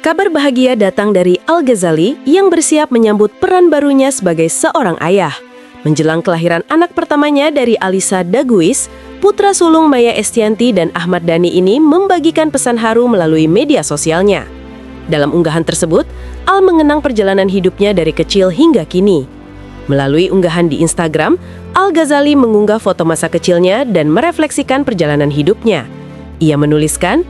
Kabar bahagia datang dari Al-Ghazali yang bersiap menyambut peran barunya sebagai seorang ayah. Menjelang kelahiran anak pertamanya dari Alisa Daguis, putra sulung Maya Estianty dan Ahmad Dhani ini membagikan pesan haru melalui media sosialnya. Dalam unggahan tersebut, Al mengenang perjalanan hidupnya dari kecil hingga kini. Melalui unggahan di Instagram, Al-Ghazali mengunggah foto masa kecilnya dan merefleksikan perjalanan hidupnya. Ia menuliskan,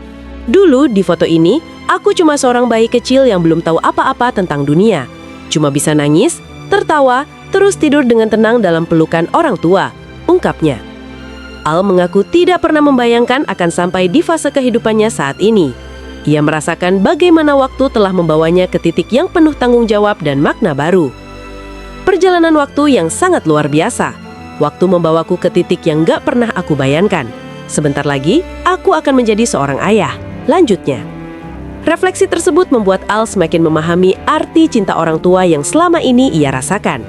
"Dulu di foto ini, aku cuma seorang bayi kecil yang belum tahu apa-apa tentang dunia. Cuma bisa nangis, tertawa, terus tidur dengan tenang dalam pelukan orang tua," ungkapnya. Al mengaku tidak pernah membayangkan akan sampai di fase kehidupannya saat ini. Ia merasakan bagaimana waktu telah membawanya ke titik yang penuh tanggung jawab dan makna baru. Perjalanan waktu yang sangat luar biasa. Waktu membawaku ke titik yang gak pernah aku bayangkan. Sebentar lagi, aku akan menjadi seorang ayah, lanjutnya. Refleksi tersebut membuat Al semakin memahami arti cinta orang tua yang selama ini ia rasakan.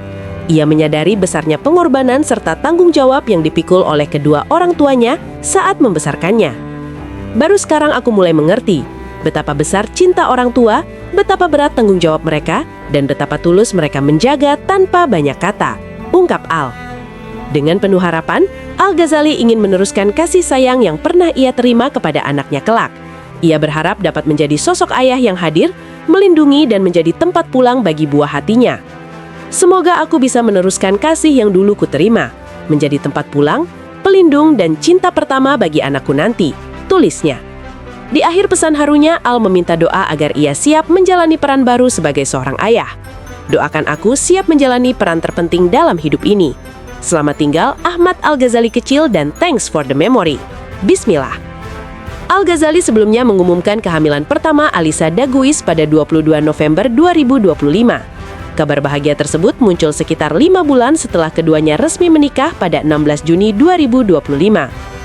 Ia menyadari besarnya pengorbanan serta tanggung jawab yang dipikul oleh kedua orang tuanya saat membesarkannya. Baru sekarang aku mulai mengerti betapa besar cinta orang tua, betapa berat tanggung jawab mereka, dan betapa tulus mereka menjaga tanpa banyak kata, ungkap Al. Dengan penuh harapan, Al-Ghazali ingin meneruskan kasih sayang yang pernah ia terima kepada anaknya kelak. Ia berharap dapat menjadi sosok ayah yang hadir, melindungi dan menjadi tempat pulang bagi buah hatinya. Semoga aku bisa meneruskan kasih yang dulu kuterima, menjadi tempat pulang, pelindung dan cinta pertama bagi anakku nanti, tulisnya. Di akhir pesan harunya, Al meminta doa agar ia siap menjalani peran baru sebagai seorang ayah. Doakan aku siap menjalani peran terpenting dalam hidup ini. Selamat tinggal Ahmad Al-Ghazali kecil dan thanks for the memory. Bismillah. Al-Ghazali sebelumnya mengumumkan kehamilan pertama Alisa Daguis pada 22 November 2025. Kabar bahagia tersebut muncul sekitar 5 bulan setelah keduanya resmi menikah pada 16 Juni 2025.